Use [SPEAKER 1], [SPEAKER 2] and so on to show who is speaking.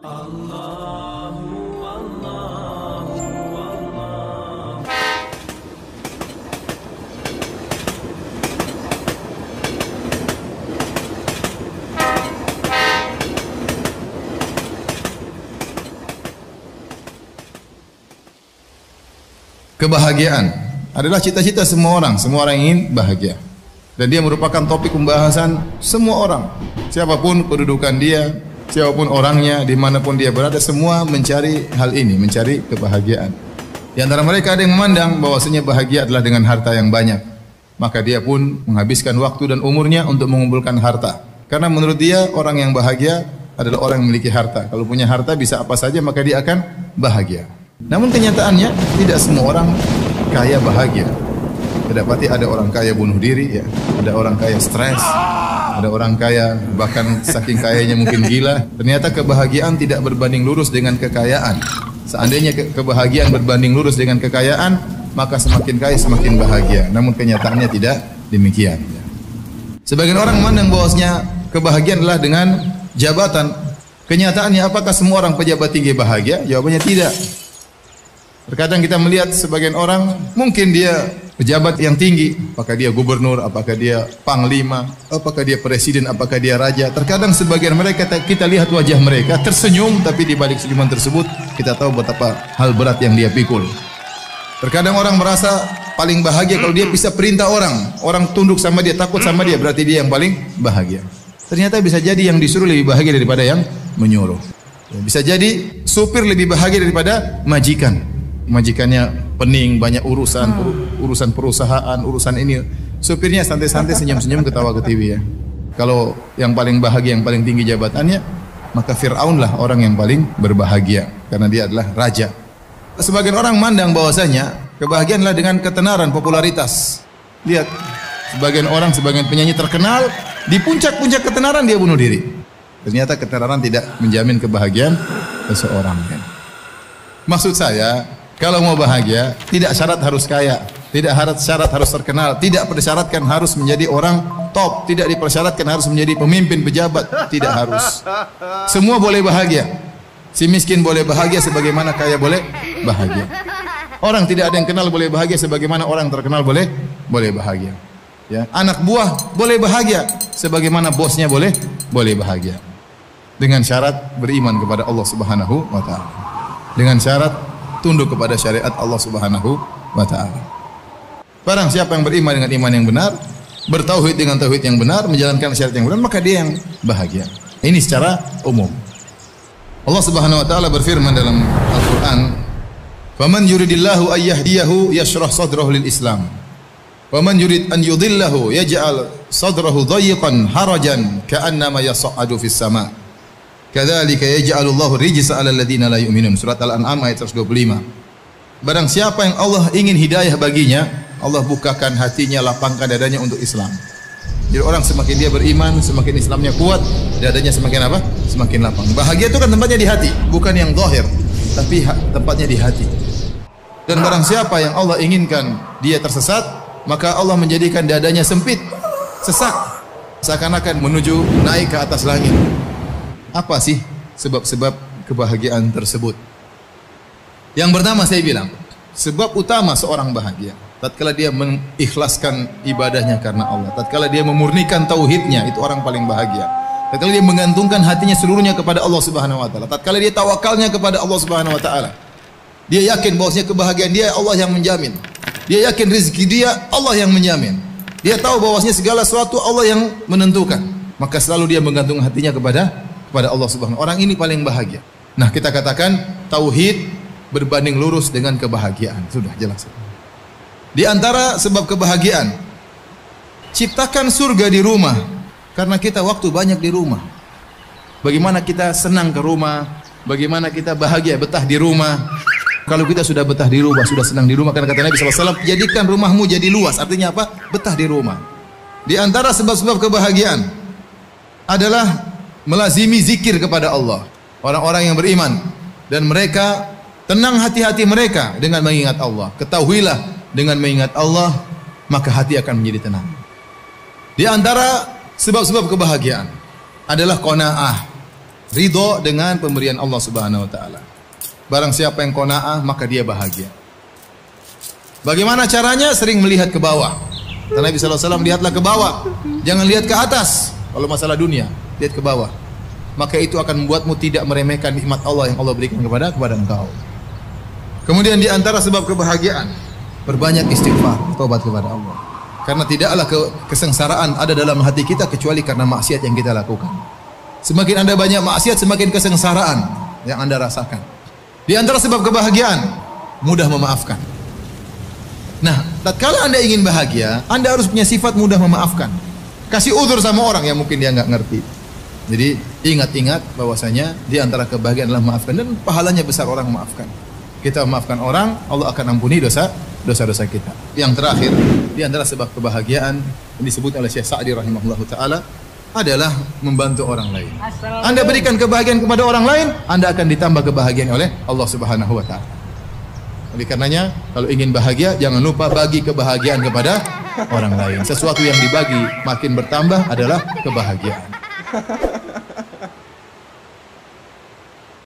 [SPEAKER 1] Kebahagiaan adalah cita-cita semua orang ingin bahagia. Dan dia merupakan topik pembahasan semua orang. Siapapun kedudukan dia, siapapun orangnya, dimanapun dia berada, semua mencari hal ini, mencari kebahagiaan. Di antara mereka ada yang memandang bahwasanya bahagia adalah dengan harta yang banyak. Maka dia pun menghabiskan waktu dan umurnya untuk mengumpulkan harta. Karena menurut dia orang yang bahagia adalah orang yang memiliki harta. Kalau punya harta bisa apa saja maka dia akan bahagia. Namun kenyataannya tidak semua orang kaya bahagia. Kedapati ada orang kaya bunuh diri, ya. Ada orang kaya stres, ada orang kaya bahkan saking kayanya mungkin gila. Ternyata kebahagiaan tidak berbanding lurus dengan kekayaan. Seandainya kebahagiaan berbanding lurus dengan kekayaan, maka semakin kaya semakin bahagia. Namun kenyataannya tidak demikian. Sebagian orang memandang bahwasanya kebahagiaan adalah dengan jabatan. Kenyataannya apakah semua orang pejabat tinggi bahagia? Jawabannya tidak. Terkadang kita melihat sebagian orang mungkin dia pejabat yang tinggi, apakah dia gubernur, apakah dia panglima, apakah dia presiden, apakah dia raja. Terkadang sebagian mereka kita lihat wajah mereka tersenyum, tapi di balik senyuman tersebut kita tahu betapa hal berat yang dia pikul. Terkadang orang merasa paling bahagia kalau dia bisa perintah orang tunduk sama dia, takut sama dia, berarti dia yang paling bahagia. Ternyata bisa jadi yang disuruh lebih bahagia daripada yang menyuruh. Bisa jadi supir lebih bahagia daripada majikan. Majikannya pening, banyak urusan perusahaan, urusan ini. Supirnya santai-santai, senyum-senyum, ketawa ke TV, ya. Kalau yang paling bahagia, yang paling tinggi jabatannya, maka Fir'aun lah orang yang paling berbahagia karena dia adalah raja. Sebagian orang mandang bahwasanya kebahagiaan adalah dengan ketenaran, popularitas. Lihat, sebagian penyanyi terkenal, di puncak-puncak ketenaran dia bunuh diri. Ternyata ketenaran tidak menjamin kebahagiaan seseorang. Maksud saya, kalau mau bahagia, tidak syarat harus kaya, tidak syarat harus terkenal, tidak persyaratkan harus menjadi orang top, tidak dipersyaratkan harus menjadi pemimpin, pejabat, tidak harus. Semua boleh bahagia. Si miskin boleh bahagia sebagaimana kaya boleh bahagia. Orang tidak ada yang kenal boleh bahagia sebagaimana orang terkenal boleh bahagia. Ya, anak buah boleh bahagia sebagaimana bosnya boleh bahagia. Dengan syarat beriman kepada Allah Subhanahu wa taala. Dengan syarat tunduk kepada syariat Allah Subhanahu wa taala. Barang siapa yang beriman dengan iman yang benar, bertauhid dengan tauhid yang benar, menjalankan syariat yang benar, maka dia yang bahagia. Ini secara umum. Allah Subhanahu wa taala berfirman dalam Al-Qur'an, "Faman yuridillahu ay yahdiyahu yashrah sadrahu lil Islam. Waman yurid an yudhillahu yaj'al sadrahu dhayiqan harajan ka'annama yas'adu fis sama'. Kadzalika yaj'alullahu rijsa 'alal ladzina la yu'minun." Surat Al-An'am ayat 125. Barang siapa yang Allah ingin hidayah baginya, Allah bukakan hatinya, lapangkan dadanya untuk Islam. Jadi orang semakin dia beriman, semakin Islamnya kuat, dadanya semakin apa? Semakin lapang. Bahagia itu kan tempatnya di hati, bukan yang zahir, tapi tempatnya di hati. Dan barang siapa yang Allah inginkan dia tersesat, maka Allah menjadikan dadanya sempit, sesak, seakan-akan menuju naik ke atas langit. Apa sih sebab-sebab kebahagiaan tersebut? Yang pertama saya bilang, sebab utama seorang bahagia tatkala dia mengikhlaskan ibadahnya karena Allah, tatkala dia memurnikan tauhidnya, itu orang paling bahagia. Tatkala dia menggantungkan hatinya seluruhnya kepada Allah Subhanahu wa taala, tatkala dia tawakalnya kepada Allah Subhanahu wa taala. Dia yakin bahwasanya kebahagiaan dia Allah yang menjamin. Dia yakin rezeki dia Allah yang menjamin. Dia tahu bahwasanya segala sesuatu Allah yang menentukan. Maka selalu dia menggantung hatinya kepada Allah Subhanahu. Orang ini paling bahagia. Nah, kita katakan tauhid berbanding lurus dengan kebahagiaan. Sudah jelas. Di antara sebab kebahagiaan, ciptakan surga di rumah. Karena kita waktu banyak di rumah. Bagaimana kita senang ke rumah, bagaimana kita bahagia betah di rumah. Kalau kita sudah betah di rumah, sudah senang di rumah, karena kata Nabi SAW, jadikan rumahmu jadi luas. Artinya apa? Betah di rumah. Di antara sebab-sebab kebahagiaan adalah melazimi zikir kepada Allah. Orang-orang yang beriman dan mereka tenang hati-hati mereka dengan mengingat Allah. Ketahuilah dengan mengingat Allah maka hati akan menjadi tenang. Di antara sebab-sebab kebahagiaan adalah qanaah, Ridho dengan pemberian Allah Subhanahu wa taala. Barang siapa yang qanaah maka dia bahagia. Bagaimana caranya? Sering melihat ke bawah. Karena Nabi sallallahu alaihi wasallam lihatlah ke bawah. Jangan lihat ke atas. Kalau masalah dunia, lihat ke bawah. Maka itu akan membuatmu tidak meremehkan nikmat Allah yang Allah berikan kepada engkau. Kemudian di antara sebab kebahagiaan, berbanyak istighfar, taubat kepada Allah. Karena tidaklah kesengsaraan ada dalam hati kita kecuali karena maksiat yang kita lakukan. Semakin Anda banyak maksiat, semakin kesengsaraan yang Anda rasakan. Di antara sebab kebahagiaan, mudah memaafkan. Nah, tatkala Anda ingin bahagia, Anda harus punya sifat mudah memaafkan. Kasih uzur sama orang yang mungkin dia enggak ngerti. Jadi ingat-ingat bahwasanya di antara kebahagiaan adalah memaafkan, dan pahalanya besar orang memaafkan. Kita memaafkan orang, Allah akan ampuni dosa-dosa kita. Yang terakhir, di antara sebab kebahagiaan yang disebut oleh Syekh Sa'di rahimahullahu taala adalah membantu orang lain. Anda berikan kebahagiaan kepada orang lain, Anda akan ditambah kebahagiaan oleh Allah Subhanahu wa taala. Oleh karenanya, kalau ingin bahagia, jangan lupa bagi kebahagiaan kepada orang lain. Sesuatu yang dibagi makin bertambah adalah kebahagiaan.